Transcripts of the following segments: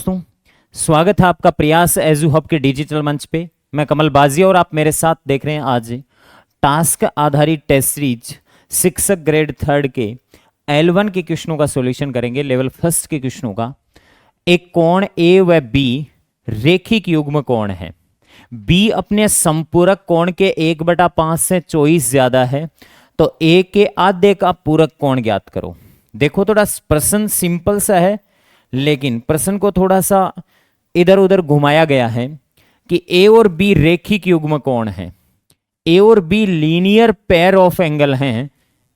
दोस्तों, स्वागत है आपका प्रयास एजू हब के डिजिटल मंच पे। मैं कमल बाजिया और आप मेरे साथ देख रहे हैं आज टास्क आधारित टेस्ट सीरीज शिक्षक ग्रेड 3 के L1 के क्वेश्चनों का सॉल्यूशन करेंगे। लेवल फर्स्ट के क्वेश्चनों का। एक कोण ए व बी रेखिक युग्म कोण है। बी अपने संपूरक कोण के 1/5 से 24 ज्यादा है, तो ए के आधे का पूरक कोण ज्ञात करो। देखो थोड़ा प्रश्न सिंपल सा है, लेकिन प्रश्न को थोड़ा सा इधर उधर घुमाया गया है कि ए और बी रेखिक युग्म कोण है। ए और be linear pair of angle हैं।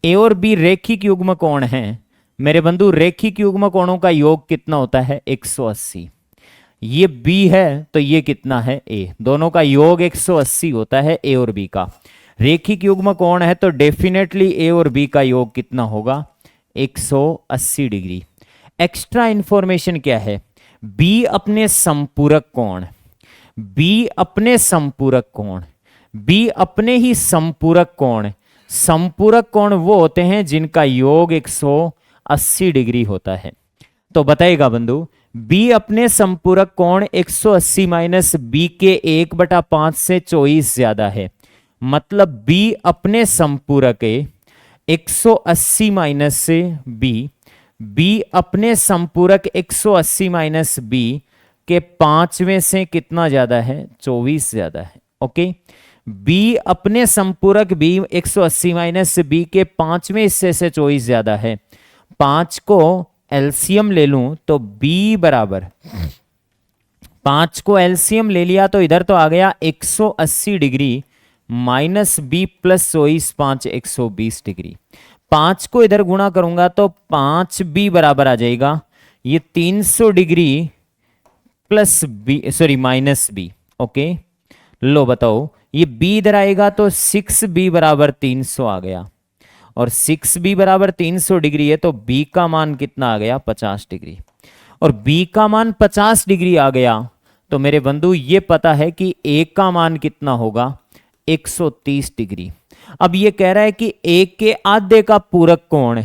ए और बी रेखिक युग्म कोण हैं। मेरे बंधु, रेखिक युग्म कोणों का योग कितना होता है? 180। ये बी है तो ये कितना है? ए। दोनों का योग 180 होता है, ए और बी का। रेखिक युग्म कोण है तो डेफिनेटली ए और बी का योग कितना होगा? 180 डिग्री। एक्स्ट्रा इंफॉर्मेशन क्या है? बी अपने संपूरक कोण, बी अपने संपूरक कोण, बी अपने ही संपूरक कोण। संपूरक कोण वो होते हैं जिनका योग 180 डिग्री होता है। तो बताइएगा बंधु, बी अपने संपूरक कोण 180 माइनस बी के 1/5 से 24 ज्यादा है। मतलब बी अपने संपूरक 180 माइनस से बी अपने संपूरक 180 माइनस बी के 5वें से कितना ज्यादा है? 24 ज्यादा है। ओके, बी अपने संपूरक बी 180 माइनस बी के 5वें हिस्से से 24 ज्यादा है। 5 को एलसीएम ले लूं तो बी बराबर 5 को एलसीएम ले लिया तो इधर तो आ गया 180 degree minus B plus 24, 5 120 degree. 5 को इधर गुणा करूंगा तो 5b बराबर आ जाएगा ये 300 degree plus B, sorry minus B. Okay, लो बताओ, ये b इधर आएगा तो 6b बराबर 300 आ गया, और 6b बराबर 300 डिग्री है तो b का मान कितना आ गया? 50 डिग्री। और b का मान 50 डिग्री आ गया तो मेरे बंधु ये पता है कि a का मान कितना होगा? 130 डिग्री। अब ये कह रहा है कि ए के आधे का पूरक कोण,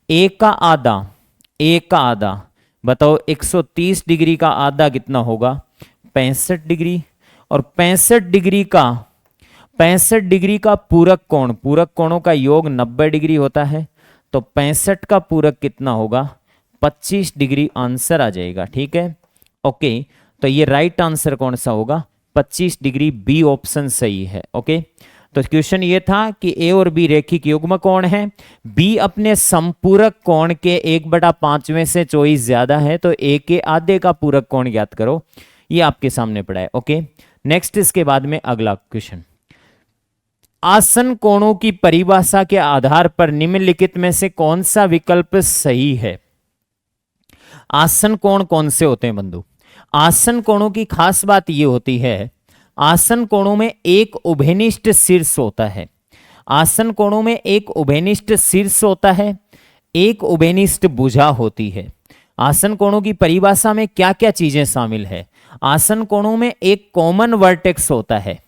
ए का आधा, बताओ 130 डिग्री का आधा कितना होगा? 65 डिग्री। और 65 डिग्री का पूरक कोण, पूरक कोणों का योग 90 डिग्री होता है, तो 65 का पूरक कितना होगा? 25 डिग्री। आंसर आ जाएगा। ठीक है, ओके, तो ये राइट आंसर कौन सा होगा? 25 डिग्री, बी ऑप्शन सही है। ओके, तो क्वेश्चन ये था कि ए और बी रेखिक युग्म कोण है। बी अपने संपूरक कोण के 1/5 से 24 ज्यादा है, तो ए के आधे का पूरक कोण ज्ञात करो। ये आपके सामने पड़ा है। ओके, नेक्स्ट इसके बाद में अगला क्वेश्चन। आसन कोणों की परिभाषा के आधार पर निम्नलिखित में से कौन सा विकल्प सही है? आसन कोण कौन से होते हैं बंधु? आसन कोणों की खास बात यह होती है, आसन कोणों में एक उभयनिष्ठ शीर्ष होता है। आसन कोणों में एक उभयनिष्ठ शीर्ष होता है, एक उभयनिष्ठ भुजा होती है। आसन कोणों की परिभाषा में क्या क्या चीजें शामिल है? आसन कोणों में एक कॉमन वर्टेक्स होता है,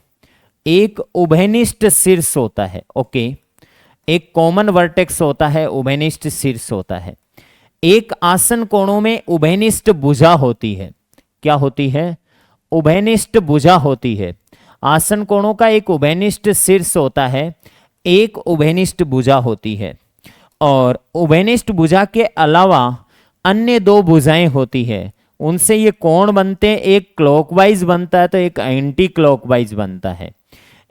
एक उभयनिष्ठ शीर्ष होता है। ओके, एक कॉमन वर्टेक्स होता है, उभयनिष्ठ शीर्ष होता है। एक आसन कोणों में उभयनिष्ठ भुजा होती है। क्या होती है? उभयनिष्ठ भुजा होती है। आसन कोणों का एक उभयनिष्ठ शीर्ष होता है, एक उभयनिष्ठ भुजा होती है। और उभयनिष्ठ भुजा के अलावा अन्य 2 भुजाएं होती है, उनसे ये कोण बनते हैं, एक क्लॉकवाइज बनता है तो एक एंटी क्लॉकवाइज बनता है।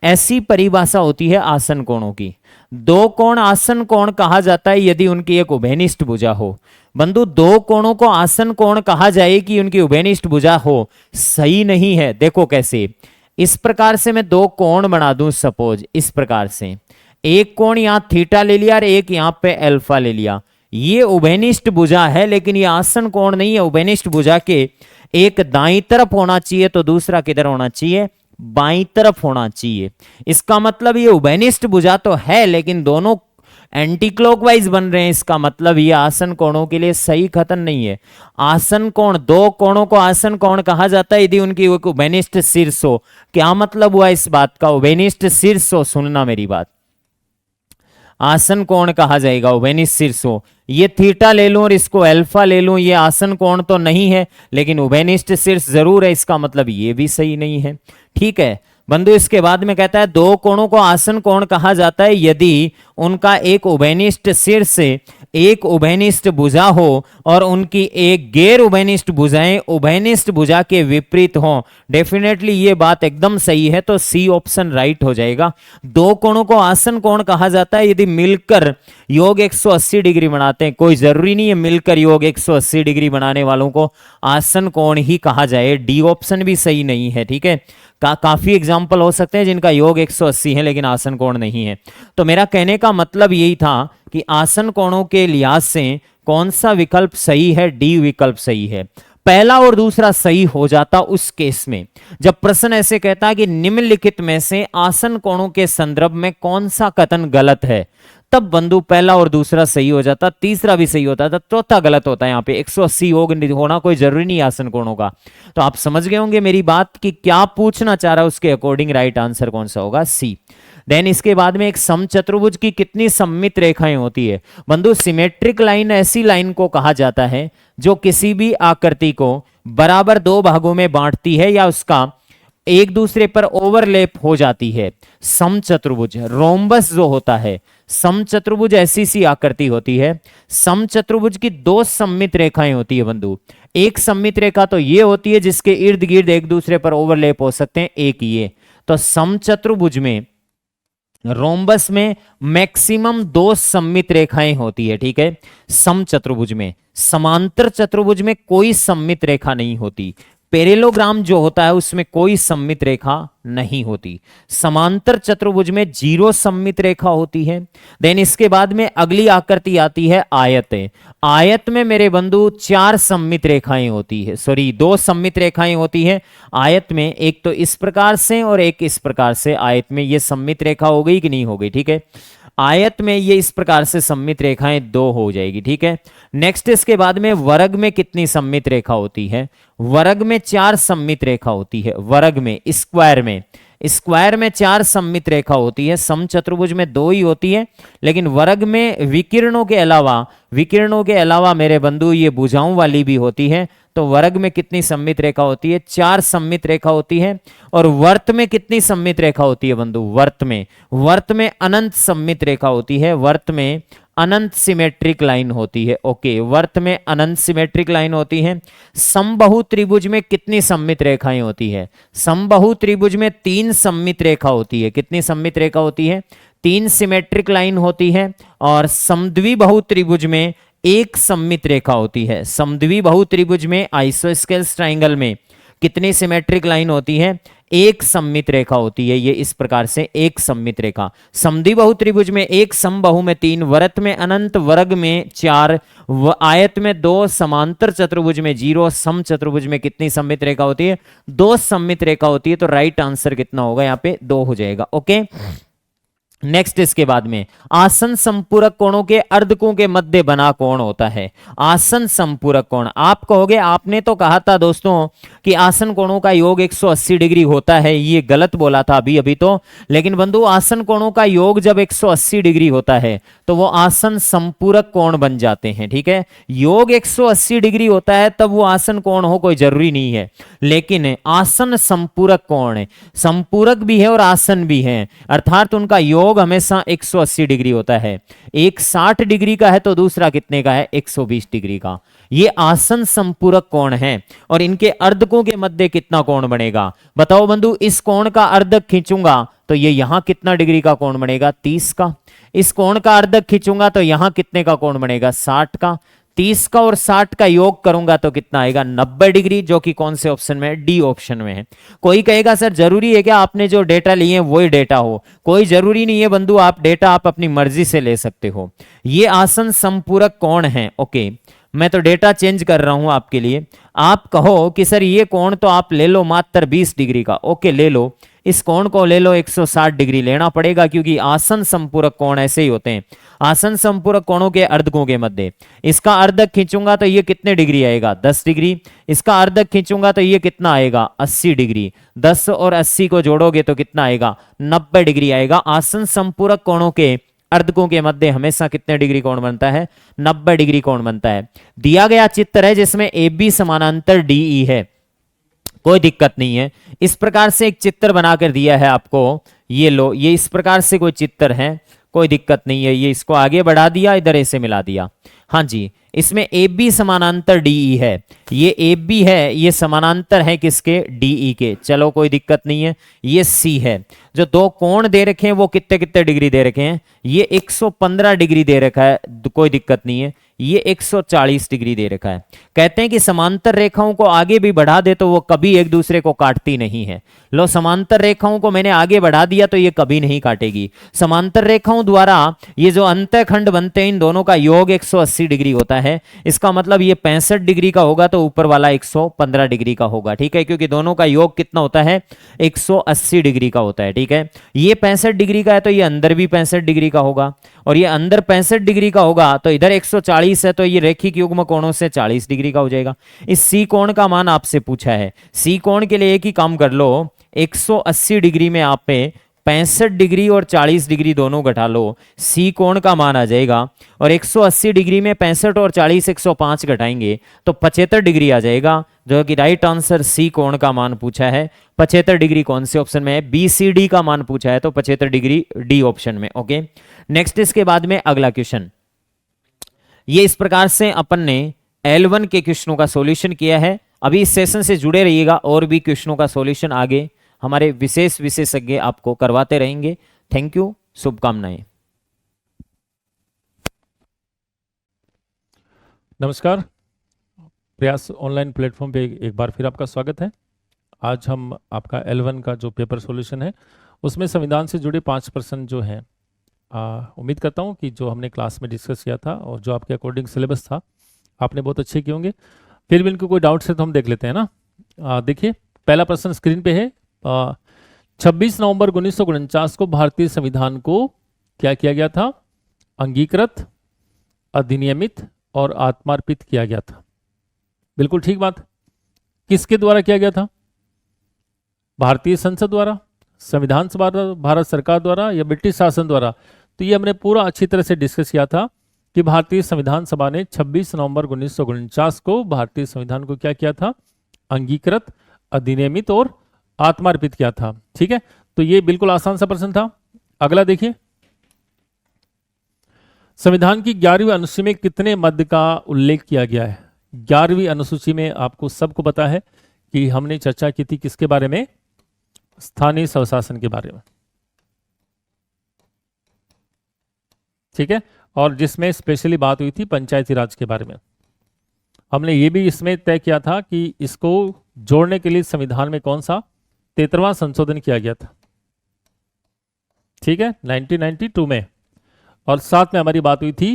ऐसी परिभाषा होती है आसन कोणों की। 2 कोण आसन कोण कहा जाता है यदि उनकी एक उभयनिष्ठ भुजा हो। बंधु, 2 कोणों को आसन कोण कहा जाए कि उनकी उभयनिष्ठ भुजा हो, सही नहीं है। देखो कैसे, इस प्रकार से मैं 2 कोण बना दूं, सपोज इस प्रकार से, एक कोण यहां थीटा ले लिया और एक यहां पे अल्फा ले लिया। ये उभयनिष्ठ भुजा है, लेकिन ये आसन कोण नहीं है। उभयनिष्ठ भुजा के एक दाईं तरफ होना चाहिए तो दूसरा किधर होना चाहिए? बाईं तरफ होना चाहिए। इसका मतलब ये उभयनिष्ठ भुजा तो है, लेकिन दोनों एंटी क्लॉकवाइज बन रहे हैं। इसका मतलब ये आसन कोणों के लिए सही कथन नहीं है। आसन कोण, 2 कोणों को आसन कोण कहा जाता है यदि उनकी उभयनिष्ठ शीर्ष हो। क्या मतलब हुआ इस बात का? उभयनिष्ठ शीर्ष हो, सुनना मेरी बात। आसन कोण कहा जाएगा, उभयनिष्ठ शीर्ष हो। ये थीटा ले लूं और इसको अल्फा ले लूं, ये आसन कोण तो नहीं है, लेकिन उभयनिष्ठ शीर्ष जरूर है, इसका मतलब ये भी सही नहीं है। ठीक है बंधु, इसके बाद में कहता है दो कोणों को आसन कोण कहा जाता है यदि उनका एक उभयनिष्ठ शीर्ष एक उभयनिष्ठ भुजा हो और उनकी एक गैर उभयनिष्ठ भुजाएं उभयनिष्ठ भुजा के विपरीत हो। डेफिनेटली ये बात एकदम सही है, तो सी ऑप्शन राइट हो जाएगा। दो कोणों को आसन कोण कहा जाता है यदि मिलकर योग 180 डिग्री बनाते हैं। कोई जरूरी नहीं है मिलकर योग 180 डिग्री बनाने वालों को आसन कोण ही कहा जाए, डी ऑप्शन भी सही नहीं है। ठीक है, काफी एग्जाम्पल हो सकते हैं जिनका योग 180 है लेकिन आसन कोण नहीं है। तो मेरा कहने का मतलब यही था कि आसन कोणों के लिहाज से कौन सा विकल्प सही है, डी विकल्प सही है। पहला और दूसरा सही हो जाता उस केस में जब प्रश्न ऐसे कहता है कि निम्नलिखित में से आसन कोणों के संदर्भ में कौन सा कथन गलत है, तब बंधु पहला और दूसरा सही हो जाता, तीसरा भी सही होता था, चौथा गलत होता है। यहाँ पे 180 योग होना कोई जरूरी नहीं आसन कोणों का। तो आप समझ गए होंगे मेरी बात कि क्या पूछना चाह रहा है, उसके अकॉर्डिंग राइट आंसर कौन सा होगा, सी। देन इसके बाद में एक समचतुर्भुज की कितनी सममित रेखाएं होती है बंधु? सिमेट्रिक लाइन ऐसी लाइन को कहा जाता है जो किसी भी आकृति को बराबर दो भागों में बांटती है या उसका एक दूसरे पर ओवरलैप हो जाती है। समचतुर्भुज रोम्बस जो होता है, समचतुर्भुज ऐसी सी आकृति होती है। समचतुर्भुज की दो सममित रेखाएं होती है बंधु। एक सममित रेखा तो ये होती है जिसके इर्द गिर्द एक दूसरे पर ओवरलैप हो सकते हैं, एक ये। तो समचतुर्भुज में रोम्बस में मैक्सिमम दो सममित रेखाएं होती है। ठीक है, समचतुर्भुज में। समांतर चतुर्भुज में कोई सममित रेखा नहीं होती। पैरेललोग्राम जो होता है उसमें कोई सममित रेखा नहीं होती। समांतर चतुर्भुज में 0 सममित रेखा होती है। देन इसके बाद में अगली आकृति आती है आयत। आयत में मेरे बंधु 4 सममित रेखाएं होती है, सॉरी 2 सममित रेखाएं होती है आयत में। एक तो इस प्रकार से और एक इस प्रकार से। आयत में ये सममित रेखा हो गई कि नहीं हो गई? ठीक है, आयत में ये इस प्रकार से सममित रेखाएं 2 हो जाएगी। ठीक है, नेक्स्ट इसके बाद में वर्ग में कितनी सममित रेखा होती है? वर्ग में 4 सममित रेखा होती है। वर्ग में, स्क्वायर में, स्क्वायर में 4 सममित रेखा होती है। समचतुर्भुज में 2 ही होती है, लेकिन वर्ग में विकिरणों के अलावा मेरे बंधु ये भुजाओं वाली भी होती है। तो वर्ग में कितनी सममित रेखा होती है? 4 सममित रेखा होती है। और वर्त में कितनी सममित रेखा होती है बंधु? वर्त में अनंत सममित रेखा होती है। वर्त में अनंत सिमेट्रिक लाइन होती है। ओके, वर्त में अनंत सिमेट्रिक लाइन होती है। समबाहु त्रिभुज में कितनी सममित रेखाएं होती है? समबाहु त्रिभुज में 3 सममित रेखा होती है। कितनी सममित रेखा होती है? 3 सिमेट्रिक लाइन होती है। और समद्विबाहु त्रिभुज में 1 सममित रेखा होती है। समद्विबाहु त्रिभुज में आइसोस्केल्स ट्राइंगल में कितनी सिमेट्रिक लाइन होती है? 1 सममित रेखा होती है। ये इस प्रकार से 1 सममित रेखा। समद्विबाहु त्रिभुज में 1, समबाहु में 3, वर्त में अनंत, वर्ग में 4, आयत में 2, समांतर चतुर्भुज में 0, सम चतुर्भुज में कितनी सममित रेखा होती है? 2 सममित रेखा होती है। तो राइट आंसर कितना होगा यहाँ पे? 2 हो जाएगा। ओके, नेक्स्ट इसके बाद में आसन संपूरक कोणों के अर्धकों के मध्य बना कोण होता है। आसन संपूरक कोण, आप कहोगे आपने तो कहा था दोस्तों कि आसन कोणों का योग 180 डिग्री होता है, ये गलत बोला था अभी अभी तो। लेकिन बंधु आसन कोणों का योग जब 180 डिग्री होता है तो वो आसन संपूरक कोण बन जाते हैं। ठीक है, योग 180 डिग्री होता है तब वो आसन कोण हो कोई जरूरी नहीं है, लेकिन आसन संपूरक कोण है, संपूरक भी है और आसन भी है, अर्थात उनका योग हमेशा 180 डिग्री होता है। एक 60 डिग्री का है तो दूसरा कितने का है? 120 डिग्री का। ये आसन संपूरक कोण है। और इनके अर्धकों के मध्य कितना कोण बनेगा बताओ बंधु? इस कोण का अर्धक खींचूंगा तो ये यहां कितना डिग्री का कोण बनेगा? 30 का। इस कोण का अर्धक खींचूंगा तो यहां कितने का कोण बनेगा? 60 का। 30 का और 60 का योग करूंगा तो कितना आएगा? 90 डिग्री, जो कि कौन से ऑप्शन में है? डी ऑप्शन में है। कोई कहेगा सर जरूरी है क्या आपने जो डेटा लिए वही डेटा हो? कोई जरूरी नहीं है बंधु, आप डेटा आप अपनी मर्जी से ले सकते हो। ये आसन संपूरक कोण है। ओके, मैं तो डेटा चेंज कर रहा हूं आपके लिए। आप कहो कि सर ये कोण तो आप ले लो मात्र 20 डिग्री का। ओके, ले लो, इस कोण को ले लो, 160 डिग्री लेना पड़ेगा क्योंकि आसन संपूरक कोण ऐसे ही होते हैं। आसन संपूरक कोणों के अर्धकों के मध्य इसका अर्धक खींचूंगा तो ये कितने डिग्री आएगा? 10 डिग्री। इसका अर्धक खींचूंगा तो ये कितना आएगा? 80 डिग्री। 10 और 80 को जोड़ोगे तो कितना आएगा? 90 डिग्री आएगा। आसन संपूरक कोणों के अर्धकों के मध्य हमेशा कितने डिग्री कोण बनता है? 90 डिग्री कोण बनता है। दिया गया चित्र है जिसमें ए बी समानांतर डी ई है, कोई दिक्कत नहीं है। इस प्रकार से एक चित्र बनाकर दिया है आपको, ये लो, ये इस प्रकार से कोई चित्र है, कोई दिक्कत नहीं है। ये इसको आगे बढ़ा दिया, इधर ऐसे मिला दिया। हाँ जी, इसमें ए बी समानांतर डी ई है, ये ए बी है, ये समानांतर है किसके? डी ई के। चलो कोई दिक्कत नहीं है। ये सी है, जो दो कोण दे रखे हैं वो कितने कितने डिग्री दे रखे हैं? ये 115 डिग्री दे रखा है, कोई दिक्कत नहीं है। ये 140 डिग्री दे रखा है। कहते हैं कि समांतर रेखाओं को आगे भी बढ़ा दे तो वो कभी एक दूसरे को काटती नहीं है। लो, समांतर रेखाओं को मैंने आगे बढ़ा दिया तो ये कभी नहीं काटेगी। समांतर रेखाओं द्वारा ये जो अंतःखंड बनते हैं, इन दोनों का योग 180 डिग्री होता है। इसका मतलब ये 65 डिग्री का होगा तो ऊपर वाला 115 डिग्री का होगा, ठीक है, क्योंकि दोनों का योग कितना होता है? 180 डिग्री का होता है, ठीक है। ये 65 डिग्री का है तो ये अंदर भी 65 डिग्री का होगा, और ये अंदर 65 डिग्री का होगा तो इधर 140 है तो ये रैखिक युग्म कोणों से 40 डिग्री का हो जाएगा। इस सी कोण का मान आपसे पूछा है। सी कोण के लिए एक ही काम कर लो, 180 डिग्री में आप पे 65 डिग्री और 40 डिग्री दोनों घटा लो, सी कोण का मान आ जाएगा। और 180 डिग्री में 65 और 40 105 घटाएंगे तो 75 डिग्री आ जाएगा, जो कि राइट आंसर सी कोण का मान पूछा है। 75 डिग्री कौन से ऑप्शन में है? बी सी डी का मान पूछा है तो 75 डिग्री डी ऑप्शन में। ओके, नेक्स्ट इसके बाद में अगला क्वेश्चन। ये इस प्रकार से अपन ने L1 के क्वेश्चनों का सॉल्यूशन किया है। अभी इस सेशन से जुड़े रहिएगा, और भी क्वेश्चनों का सॉल्यूशन आगे हमारे विशेष विशेषज्ञ आपको करवाते रहेंगे। थैंक यू, शुभकामनाएं। नमस्कार, प्रयास ऑनलाइन प्लेटफॉर्म पे एक बार फिर आपका स्वागत है। आज हम आपका L1 का जो पेपर सॉल्यूशन है उसमें संविधान से जुड़े 5 प्रश्न जो हैं, उम्मीद करता हूं कि जो हमने क्लास में डिस्कस किया था और जो आपके अकॉर्डिंग सिलेबस था आपने बहुत अच्छे किए होंगे। फिर भी इनको कोई डाउट्स है तो हम देख लेते हैं ना। देखिए, पहला प्रश्न स्क्रीन पे है। 26 नवंबर 1949 को भारतीय संविधान को क्या किया गया था? अंगीकृत, अधिनियमित और आत्मार्पित किया गया था। बिल्कुल ठीक बात। किसके द्वारा किया गया था? भारतीय संसद द्वारा, संविधान सभा, भारत सरकार द्वारा या ब्रिटिश शासन द्वारा? तो ये हमने पूरा अच्छी तरह से डिस्कस किया था कि भारतीय संविधान सभा ने 26 नवंबर 1949 को भारतीय संविधान को क्या किया था? अंगीकृत, अधिनियमित और आत्मार्पित किया था। ठीक है, तो ये बिल्कुल आसान सा प्रश्न था। अगला देखिए, संविधान की 11वीं अनुसूची में कितने मद का उल्लेख किया गया है? 11वीं अनुसूची में आपको सबको पता है कि हमने चर्चा की थी किसके बारे में? स्थानीय स्वशासन के बारे में, ठीक है, और जिसमें स्पेशली बात हुई थी पंचायती राज के बारे में। हमने ये भी इसमें तय किया था कि इसको जोड़ने के लिए संविधान में कौन सा 73वां संशोधन किया गया था, ठीक है, 1992 में। और साथ में हमारी बात हुई थी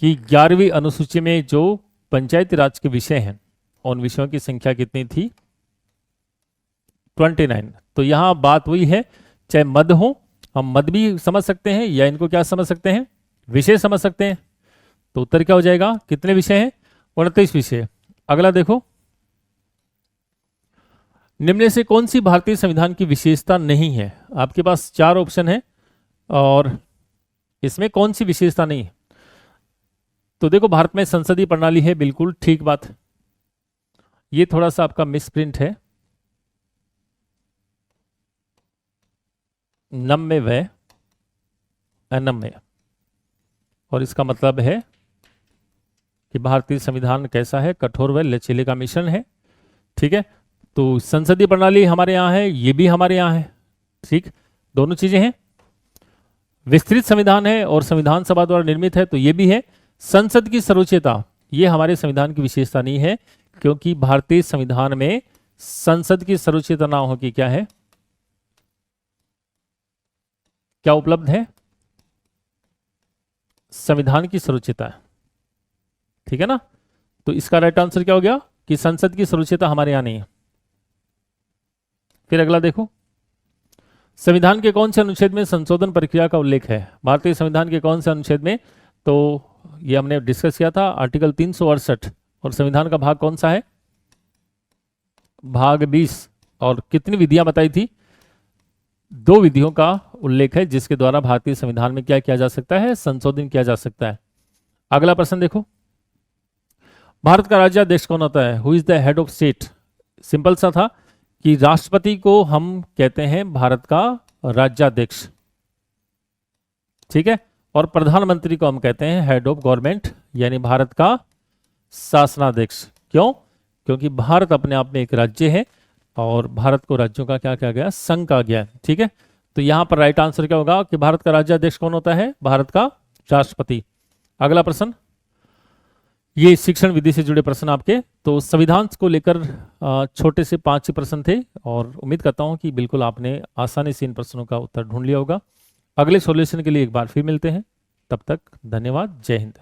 कि 11वीं अनुसूची में जो पंचायती राज के विषय हैं उन विषयों की संख्या कितनी थी? 29। तो यहां बात हुई है, चाहे मद हो, हम मद भी समझ सकते हैं या इनको क्या समझ सकते हैं? विषय समझ सकते हैं। तो उत्तर क्या हो जाएगा? कितने विषय हैं? 29 विषय। अगला देखो, निम्न से कौन सी भारतीय संविधान की विशेषता नहीं है? आपके पास 4 ऑप्शन है और इसमें कौन सी विशेषता नहीं है? तो देखो, भारत में संसदीय प्रणाली है, बिल्कुल ठीक बात। ये थोड़ा सा आपका मिसप्रिंट है, नम्य व्यय अनम्य, और इसका मतलब है कि भारतीय संविधान कैसा है? कठोर व लचीले का मिश्रण है, ठीक है। तो संसदीय प्रणाली हमारे यहाँ है, ये भी हमारे यहाँ है, ठीक, दोनों चीजें हैं। विस्तृत संविधान है और संविधान सभा द्वारा निर्मित है, तो ये भी है। संसद की सर्वोच्चता, ये हमारे संविधान की विशेषता नहीं है, क्योंकि भारतीय संविधान में संसद की सर्वोच्चता ना हो कि क्या है, क्या उपलब्ध है? संविधान की सर्वोच्चता है, ठीक है ना। तो इसका राइट आंसर क्या हो गया कि संसद की सर्वोच्चता हमारे यहां नहीं है। फिर अगला देखो, संविधान के कौन से अनुच्छेद में संशोधन प्रक्रिया का उल्लेख है? भारतीय संविधान के कौन से अनुच्छेद में? तो ये हमने डिस्कस किया था, आर्टिकल 368। और संविधान का भाग कौन सा है? भाग 20। और कितनी विधियां बताई थी? दो विधियों का उल्लेख है जिसके द्वारा भारतीय संविधान में क्या किया जा सकता है, संशोधन किया जा सकता है। अगला प्रश्न देखो, भारत का राज्याध्यक्ष कौन होता है? Who is the head of state? Simple सा था कि राष्ट्रपति को हम कहते हैं भारत का राज्याध्यक्ष, ठीक है, और प्रधानमंत्री को हम कहते हैं हेड ऑफ गवर्नमेंट, यानी भारत का शासनाध्यक्ष। क्यों? क्योंकि भारत अपने आप में एक राज्य है और भारत को राज्यों का क्या किया गया, संघ कहा गया है, ठीक है। तो यहां पर राइट आंसर क्या होगा कि भारत का राज्याध्यक्ष कौन होता है? भारत का राष्ट्रपति। अगला प्रश्न, ये शिक्षण विधि से जुड़े प्रश्न आपके, तो संविधान को लेकर छोटे से 5 ही प्रश्न थे और उम्मीद करता हूं कि बिल्कुल आपने आसानी से इन प्रश्नों का उत्तर ढूंढ लिया होगा। अगले सॉल्यूशन के लिए एक बार फिर मिलते हैं, तब तक धन्यवाद, जय हिंद।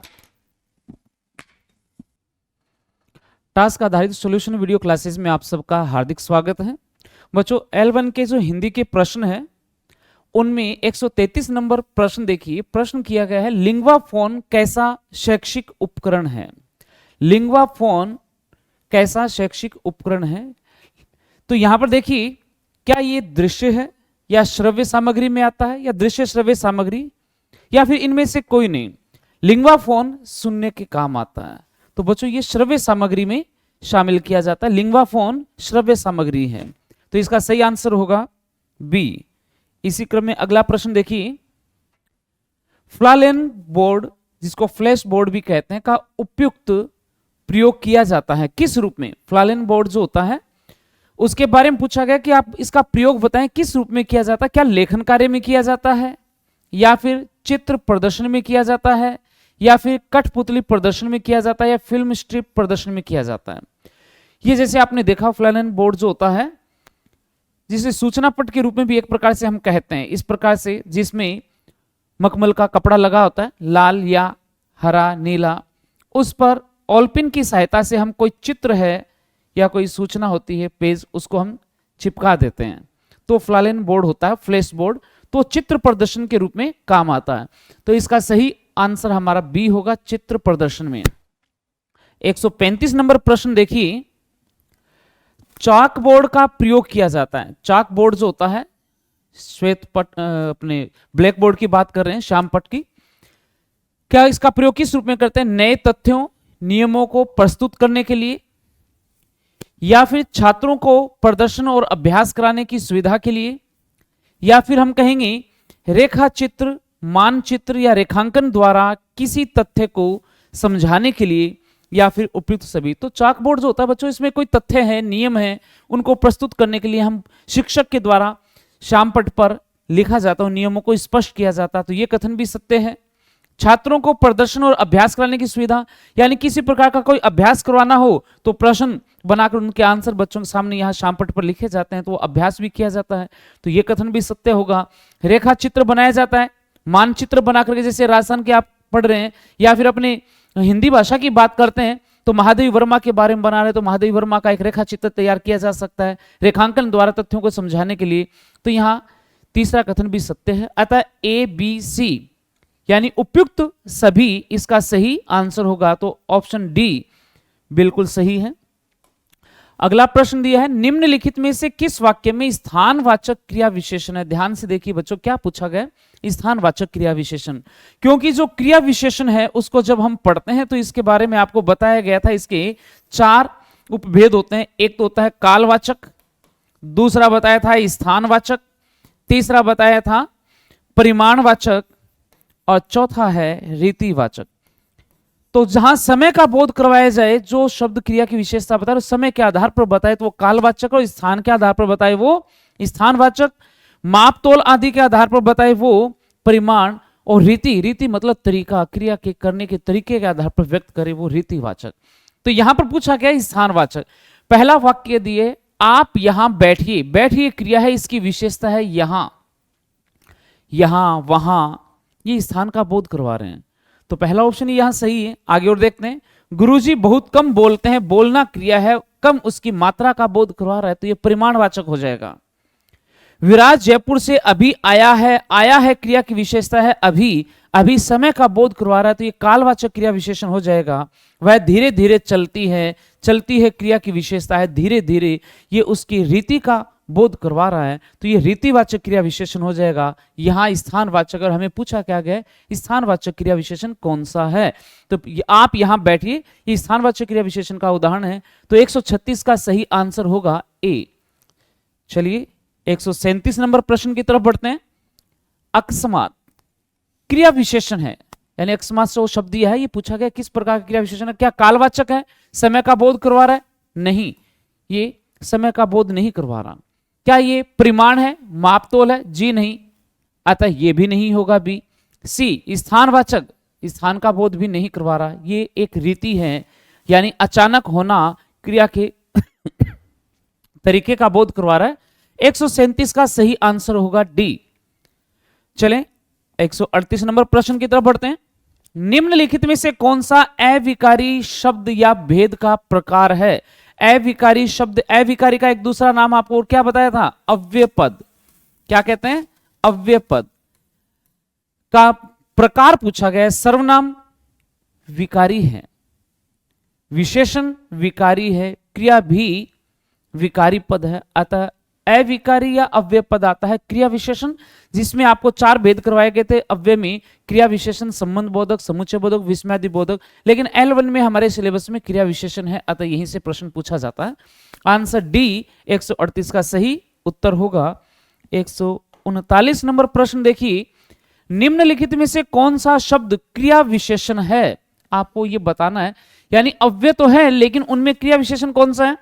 टास्क आधारित सॉल्यूशन वीडियो क्लासेस में आप सबका हार्दिक स्वागत है। बच्चों, L1 के जो हिंदी के प्रश्न हैं उनमें 133 नंबर प्रश्न देखिए। प्रश्न किया गया है, लिंग्वा फोन कैसा शैक्षिक उपकरण है? लिंग्वा फोन कैसा शैक्षिक उपकरण है? तो यहां पर देखिए, क्या ये दृश्य है या श्रव्य सामग्री में आता है या दृश्य श्रव्य सामग्री, या फिर इनमें से कोई नहीं? लिंग्वा फोन सुनने के काम आता है, तो बच्चों ये श्रव्य सामग्री में शामिल किया जाता है। लिंग्वा फोन श्रव्य सामग्री है, तो इसका सही आंसर होगा बी। इसी क्रम में अगला प्रश्न देखिए, फ्लालेन बोर्ड, जिसको फ्लैश बोर्ड भी कहते हैं, का उपयुक्त प्रयोग किया जाता है किस रूप में? फ्लालेन बोर्ड जो होता है उसके बारे में पूछा गया कि आप इसका प्रयोग बताएं, किस रूप में किया जाता है? क्या लेखन कार्य में किया जाता है, या फिर चित्र प्रदर्शन में किया जाता है, या फिर कठपुतली प्रदर्शन में किया जाता है, या फिल्म स्ट्रिप प्रदर्शन में किया जाता है? ये जैसे आपने देखा, फ्लालेन बोर्ड जो होता है जिसे सूचना पट के रूप में भी एक प्रकार से हम कहते हैं, इस प्रकार से जिसमें मखमल का कपड़ा लगा होता है, लाल या हरा नीला, उस पर ऑलपिन की सहायता से हम कोई चित्र है या कोई सूचना होती है, पेज, उसको हम चिपका देते हैं, तो फ्लालेन बोर्ड होता है, फ्लैश बोर्ड, तो चित्र प्रदर्शन के रूप में काम आता है। तो इसका सही आंसर हमारा बी होगा, चित्र प्रदर्शन में। 135 नंबर प्रश्न देखिए, चाक बोर्ड का प्रयोग किया जाता है। चाक बोर्ड जो होता है, श्वेत पट, अपने ब्लैक बोर्ड की बात कर रहे हैं, श्याम पट की, क्या इसका प्रयोग किस रूप में करते हैं? नए तथ्यों, नियमों को प्रस्तुत करने के लिए, या फिर छात्रों को प्रदर्शन और अभ्यास कराने की सुविधा के लिए, या फिर हम कहेंगे रेखा चित्र, मानचित्र या रेखांकन द्वारा किसी तथ्य को समझाने के लिए, या फिर उपयुक्त सभी। तो चाक बोर्ड जो होता है बच्चों, इसमें कोई तथ्य है, नियम है, उनको प्रस्तुत करने के लिए हम शिक्षक के द्वारा श्याम पट पर लिखा जाता है, नियमों को स्पष्ट किया जाता है, तो ये कथन भी सत्य है। छात्रों को प्रदर्शन और अभ्यास कराने की सुविधा, यानी किसी प्रकार का कोई अभ्यास करवाना हो तो प्रश्न बनाकर उनके आंसर बच्चों के सामने यहाँ श्याम पट पर लिखे जाते हैं, तो वो अभ्यास भी किया जाता है, तो ये कथन भी सत्य होगा। रेखा चित्र बनाया जाता है, मानचित्र बना करके, जैसे राजस्थान के आप पढ़ रहे हैं, या फिर अपने हिंदी भाषा की बात करते हैं तो महादेवी वर्मा के बारे में बना रहे हैं, तो महादेवी वर्मा का एक रेखा चित्र तैयार किया जा सकता है रेखांकन द्वारा तथ्यों को समझाने के लिए। तो यहाँ तीसरा कथन भी सत्य है, अतः ए बी सी यानी उपयुक्त सभी इसका सही आंसर होगा, तो ऑप्शन डी बिल्कुल सही है। अगला प्रश्न दिया है, निम्नलिखित में से किस वाक्य में स्थानवाचक क्रिया विशेषण है? ध्यान से देखिए बच्चों, क्या पूछा गया? स्थानवाचक क्रिया विशेषण, क्योंकि जो क्रिया विशेषण है उसको जब हम पढ़ते हैं तो इसके बारे में आपको बताया गया था, इसके 4 उपभेद होते हैं। एक तो होता है कालवाचक, दूसरा बताया था स्थानवाचक, तीसरा बताया था परिमाणवाचक, और चौथा है रीतिवाचक। तो जहां समय का बोध करवाया जाए, जो शब्द क्रिया की विशेषता बताए और समय के आधार पर बताए तो वो कालवाचक, और स्थान के आधार पर बताए वो स्थानवाचक, माप तोल आदि के आधार पर बताए वो परिमाण, और रीति मतलब तरीका, क्रिया के करने के तरीके के आधार पर व्यक्त करे वो रीतिवाचक। तो यहां पर पूछा गया स्थानवाचक। पहला वाक्य दिए, आप यहां बैठिए, बैठिए क्रिया है, इसकी विशेषता है यहां, यहां, वहां, ये स्थान का बोध करवा रहे हैं, तो पहला ऑप्शन यहां सही है। आगे और देखते हैं, गुरुजी बहुत कम बोलते हैं, बोलना क्रिया है, कम उसकी मात्रा का बोध करवा रहा है, तो ये परिमाणवाचक हो जाएगा। विराज जयपुर से अभी आया है, आया है क्रिया की विशेषता है अभी, अभी समय का बोध करवा रहा है, तो ये कालवाचक क्रिया विशेषण हो जाएगा। वह धीरे धीरे चलती है, चलती है क्रिया की विशेषता है धीरे धीरे, ये उसकी रीति का बोध करवा रहा है तो ये रीतिवाचक क्रिया विशेषण हो जाएगा। यहाँ स्थानवाचक, अगर हमें पूछा क्या गया है स्थानवाचक क्रिया विशेषण कौन सा है, तो आप यहाँ बैठिए, ये स्थानवाचक क्रिया विशेषण का उदाहरण है। तो 136 का सही आंसर होगा ए। चलिए 137 नंबर प्रश्न की तरफ बढ़ते हैं। अकस्मात क्रिया विशेषण है, यानी अकस्मात से वो शब्द दिया है, ये पूछा गया किस प्रकार का क्रिया विशेषण है। क्या कालवाचक है, समय का बोध करवा रहा है? नहीं, ये समय का बोध नहीं करवा रहा। क्या ये परिमाण है, मापतोल है? जी नहीं, अतः ये भी नहीं होगा बी। सी स्थानवाचक, स्थान का बोध भी नहीं करवा रहा, ये एक रीति है, यानी अचानक होना क्रिया के तरीके का बोध करवा रहा है। 137 का सही आंसर होगा डी। चलें 138 नंबर प्रश्न की तरफ बढ़ते हैं। निम्नलिखित में से कौन सा अविकारी शब्द या भेद का प्रकार है? अविकारी शब्द, अविकारी का एक दूसरा नाम आपको और क्या बताया था? अव्यय पद। क्या कहते हैं? अव्यय पद का प्रकार पूछा गया है। सर्वनाम विकारी है, विशेषण विकारी है, क्रिया भी विकारी पद है, अतः अविकारी या अव्यय पद आता है क्रिया विशेषण, जिसमें आपको 4 भेद करवाए गए थे अव्यय में। क्रिया विशेषण, संबंध बोधक, समुच्चय बोधक, विस्मयादि बोधक, लेकिन L1 में हमारे सिलेबस में क्रिया विशेषण है, अतः यहीं से प्रश्न पूछा जाता है। आंसर डी 138 का सही उत्तर होगा। 139 नंबर प्रश्न देखिए। निम्नलिखित में से कौन सा शब्द क्रिया विशेषण है? आपको यह बताना है, यानी अव्यय तो है लेकिन उनमें क्रिया विशेषण कौन सा है?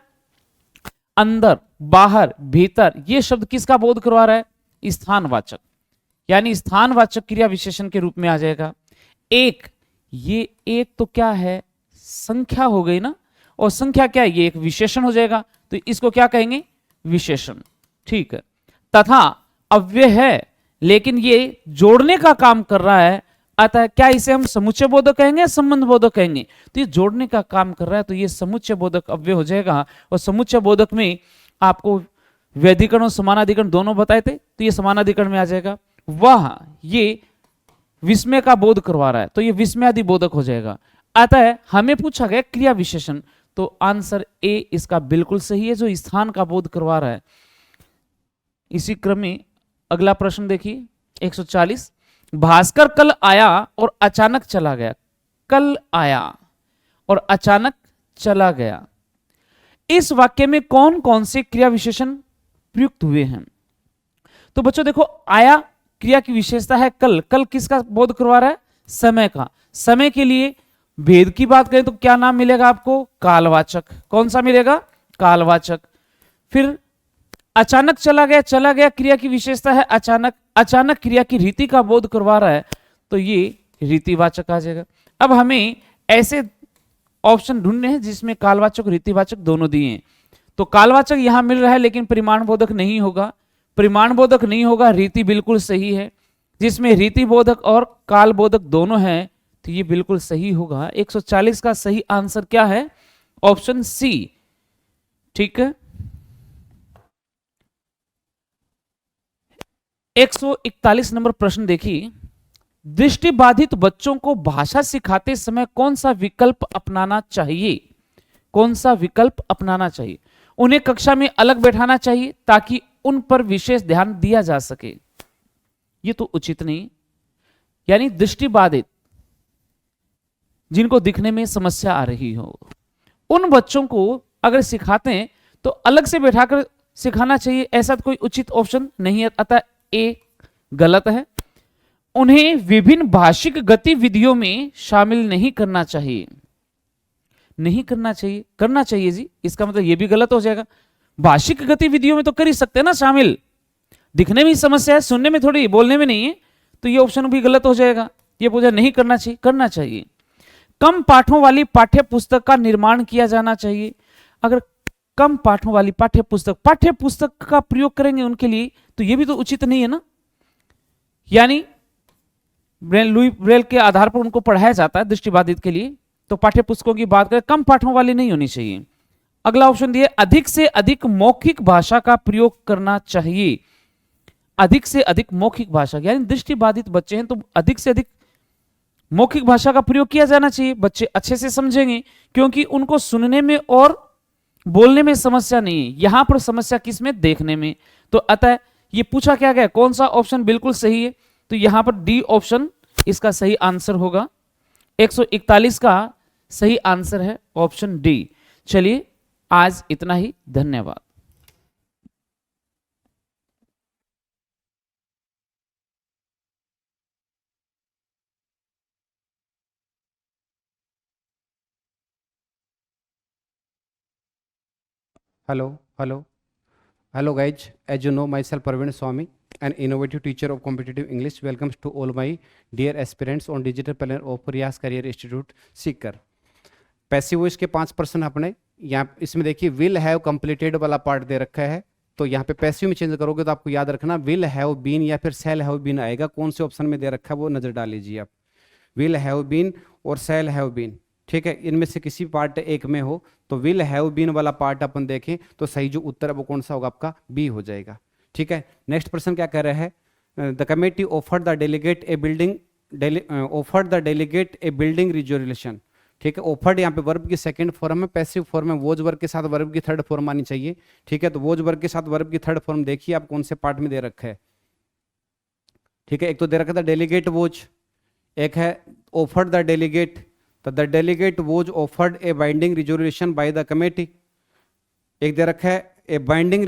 अंदर, बाहर, भीतर, ये शब्द किसका बोध करवा रहा है? स्थानवाचक, यानी स्थानवाचक क्रिया विशेषण के रूप में आ जाएगा। एक, ये एक तो क्या है? संख्या हो गई ना, और संख्या क्या है? ये एक विशेषण हो जाएगा, तो इसको क्या कहेंगे? विशेषण। ठीक है। तथा अव्यय है लेकिन ये जोड़ने का काम कर रहा है, अतः क्या इसे हम समुच्चय बोधक कहेंगे या संबंध बोधक कहेंगे? तो ये जोड़ने का काम कर रहा है, तो ये समुच्चय बोधक अव्यय हो जाएगा। और समुच्चय बोधक में आपको व्यधिकरण और समानाधिकरण दोनों बताए थे, तो ये समानाधिकरण में आ जाएगा। वह ये विस्मय का बोध करवा रहा है, तो ये विस्मयादि बोधक हो जाएगा। अतः हमें पूछा गया क्रिया विशेषण, तो आंसर ए इसका बिल्कुल सही है, जो स्थान का बोध करवा रहा है। इसी क्रम में अगला प्रश्न देखिए 140। भास्कर कल आया और अचानक चला गया। कल आया और अचानक चला गया, इस वाक्य में कौन कौन से क्रिया विशेषण प्रयुक्त हुए हैं? तो बच्चों देखो, आया क्रिया की विशेषता है कल। कल किसका बोध करवा रहा है? समय का। समय के लिए भेद की बात करें तो क्या नाम मिलेगा आपको? कालवाचक। कौन सा मिलेगा? कालवाचक। फिर अचानक चला गया, चला गया क्रिया की विशेषता है अचानक। अचानक क्रिया की रीति का बोध करवा रहा है, तो ये रीतिवाचक आ जाएगा। अब हमें ऐसे ऑप्शन ढूंढने हैं जिसमें कालवाचक और रीतिवाचक दोनों दिए हैं। तो कालवाचक यहां मिल रहा है लेकिन परिमाण बोधक नहीं होगा। परिमाण बोधक नहीं होगा, रीति बिल्कुल सही है। जिसमें रीति बोधक और काल बोधक दोनों हैं, तो ये बिल्कुल सही होगा। 140 का सही आंसर क्या है? Option C. ठीक है। 141 नंबर प्रश्न देखिए। दृष्टिबाधित बच्चों को भाषा सिखाते समय कौन सा विकल्प अपनाना चाहिए? कौन सा विकल्प अपनाना चाहिए? उन्हें कक्षा में अलग बैठाना चाहिए ताकि उन पर विशेष ध्यान दिया जा सके? ये तो उचित नहीं। यानी दृष्टिबाधित, जिनको दिखने में समस्या आ रही हो, उन बच्चों को अगर सिखाते हैं तो अलग से बैठाकर सिखाना चाहिए, ऐसा कोई उचित ऑप्शन नहीं है, अतः ए गलत है। उन्हें विभिन्न भाषिक गतिविधियों में शामिल नहीं करना चाहिए। नहीं करना चाहिए, करना चाहिए जी, इसका मतलब ये भी गलत हो जाएगा। भाषिक गतिविधियों में तो कर ही सकते हैं ना शामिल। दिखने में ही समस्या है, सुनने में थोड़ी, बोलने में नहीं है, तो ये ऑप्शन भी गलत हो जाएगा। ये पूछा नहीं करना चाहिए, करना चाहिए। कम पाठों वाली पाठ्य पुस्तक का निर्माण किया जाना चाहिए। अगर कम पाठों वाली पाठ्य पुस्तक का प्रयोग करेंगे उनके लिए, तो ये भी तो उचित नहीं है ना। यानी लुई ब्रेल के आधार पर उनको पढ़ाया जाता है दृष्टिबाधित के लिए, तो पाठ्य पुस्तकों की बात करें कम पाठों वाली नहीं होनी चाहिए। अगला ऑप्शन दिए अधिक से अधिक मौखिक भाषा का प्रयोग करना चाहिए। अधिक से अधिक मौखिक भाषा, यानी दृष्टिबाधित बच्चे हैं तो अधिक से अधिक मौखिक भाषा का प्रयोग किया जाना चाहिए। बच्चे अच्छे से समझेंगे क्योंकि उनको सुनने में और बोलने में समस्या नहीं है, यहां पर समस्या किस में, देखने में। तो अतः ये पूछा क्या गया, कौन सा ऑप्शन बिल्कुल सही है, तो यहां पर डी ऑप्शन इसका सही आंसर होगा। 141 का सही आंसर है ऑप्शन डी। चलिए आज इतना ही, धन्यवाद। Hello, hello, hello, guys. As you know, myself Praveen Swami, an innovative teacher of competitive English. Welcomes to all my dear aspirants on digital planner of प्रयास career institute Sikar. Passive voice के 5% अपने यहाँ इसमें देखिए विल हैव कंप्लीटेड वाला part दे रखा है, तो यहाँ पे पैसिव में चेंज करोगे तो आपको याद रखना विल हैव बीन या फिर सेल हैव बीन आएगा। कौन से ऑप्शन में दे रखा है वो नजर डाल लीजिए आप, विल हैव बीन और सेल हैव बीन। ठीक है, इनमें से किसी पार्ट एक में हो तो विल हैव बीन वाला पार्ट अपन देखें तो सही जो उत्तर है वो कौन सा होगा, आपका बी हो जाएगा। ठीक है, नेक्स्ट पर्सन क्या कह रहा है, the committee offered the delegate A building resolution. ठीक है, ऑफर्ड यहाँ पे वर्ब की सेकंड फॉर्म है, पैसिव फॉर्म है, वोज वर्ब के साथ वर्ब की थर्ड फॉर्म आनी चाहिए। ठीक है, तो वोज वर्ब के साथ वर्ब की थर्ड फॉर्म देखिए आप कौन से पार्ट में दे रखा है। ठीक है, एक तो दे रखा था डेलीगेट वोज, एक है ऑफर्ड द डेलीगेट, तो the delegate was offered a binding resolution by the committee. एक दे रखा है a binding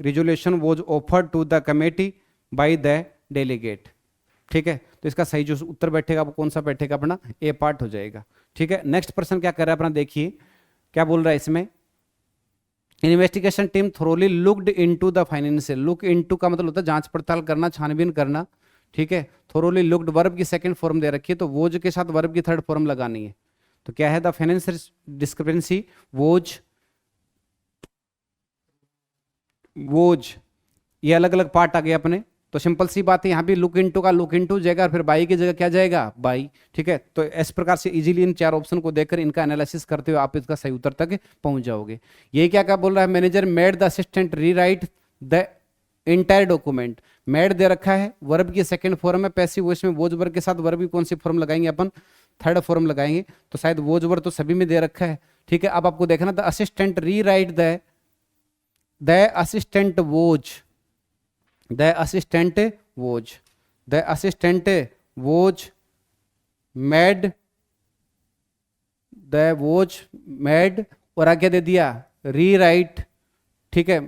resolution was offered to the committee by the delegate. ठीक है, तो इसका सही जो उत्तर बैठेगा वो कौन सा बैठेगा, अपना ए पार्ट हो जाएगा। ठीक है, नेक्स्ट पर्सन क्या कर रहा है अपना, देखिए क्या बोल रहा है इसमें, investigation team thoroughly looked into the financial. Look into का मतलब होता है जांच पड़ताल करना, छानबीन करना। ठीक है, थोरोली लुक्ड वर्ब की सेकंड फॉर्म दे रखी है, तो वोज के साथ वर्ब की थर्ड फॉर्म लगानी है। तो क्या है, द फाइनेंशियल डिस्क्रिपेंसी वोज, ये अलग अलग पार्ट आ गए अपने। तो सिंपल सी बात है, यहाँ भी लुक इनटू का लुक इनटू जाएगा, फिर बाई की जगह क्या जाएगा, बाई। ठीक है, तो इस प्रकार से इजीली इन चार ऑप्शन को देखकर इनका एनालिसिस करते हुए आप इसका सही उत्तर तक पहुंच जाओगे। ये क्या बोल रहा है, manager made the assistant rewrite the entire document. Made दे रखा है, वर्ब की सेकंड फॉर्म है, पैसिव वॉइस में वोज वर्ब के साथ वर्ब की कौन सी फॉर्म लगाएंगे, अपन थर्ड फॉर्म लगाएंगे, तो शायद वोज वर्ब तो सभी में दे रखा है। ठीक है, अब आपको देखना the assistant rewrite the assistant was made और आगे दे दिया रीराइट। ठीक है,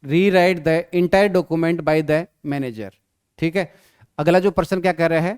rewrite the entire document by the manager. ठीक है, अगला जो पर्सन क्या कह रहा है,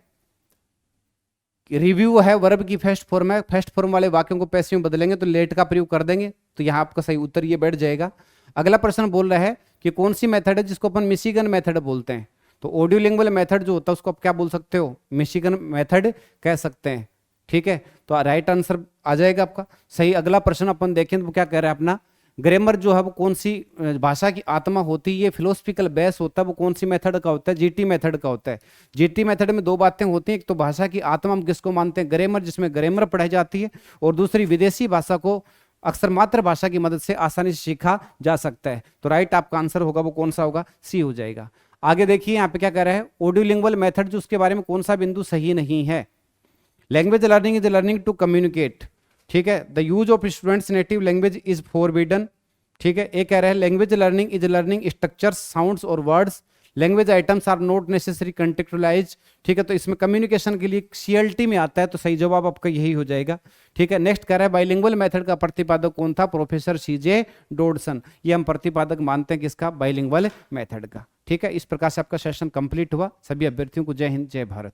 रिव्यू है, वर्ब की फर्स्ट फॉर्म है, फर्स्ट फॉर्म वाले वाक्यों को पैसिव में बदलेंगे तो लेट का प्रयोग कर देंगे, तो यहां आपका सही उत्तर ये बैठ जाएगा। अगला पर्सन बोल रहा है कि कौन सी मेथड है जिसको अपन मिशिगन मेथड बोलते हैं, तो ऑडियो लिंगुअल मेथड जो होता है उसको आप क्या बोल सकते हो, मिशिगन मेथड कह सकते हैं। ठीक है, तो राइट आंसर आ जाएगा आपका सही। अगला प्रश्न अपन देखें तो क्या कह रहा है अपना, ग्रामर जो है वो कौन सी भाषा की आत्मा होती है, ये फिलोसफिकल बेस होता है, वो कौन सी मेथड का होता है, जीटी मेथड का होता है। जीटी मेथड में दो बातें होती हैं, एक तो भाषा की आत्मा हम किसको मानते हैं, ग्रामर, जिसमें ग्रामर पढ़ाई जाती है, और दूसरी विदेशी भाषा को अक्सर मातृभाषा की मदद से आसानी से सीखा जा सकता है। तो राइट आपका आंसर होगा वो कौन सा होगा, सी हो जाएगा। आगे देखिए यहाँ पे क्या कह रहा है, ऑडियो लिंगुअल मेथड जो उसके बारे में कौन सा बिंदु सही नहीं है, language learning is learning to communicate. ठीक है, the use of students native language is forbidden. ठीक है, एक कह रहा है language learning is learning structures, sounds और words, language items are not necessary contextualise. ठीक है, तो इसमें कम्युनिकेशन के लिए सीएलटी में आता है, तो सही जवाब आपका यही हो जाएगा। ठीक है, नेक्स्ट कह रहा है बाइलिंगुअल मेथड का प्रतिपादक कौन था, प्रोफेसर सीजे डॉडसन। ये हम प्रतिपादक मानते हैं किसका, बाइलिंगुअल मेथड का। ठीक है, इस प्रकार से आपका सेशन कंप्लीट हुआ। सभी अभ्यर्थियों को जय हिंद, जय भारत।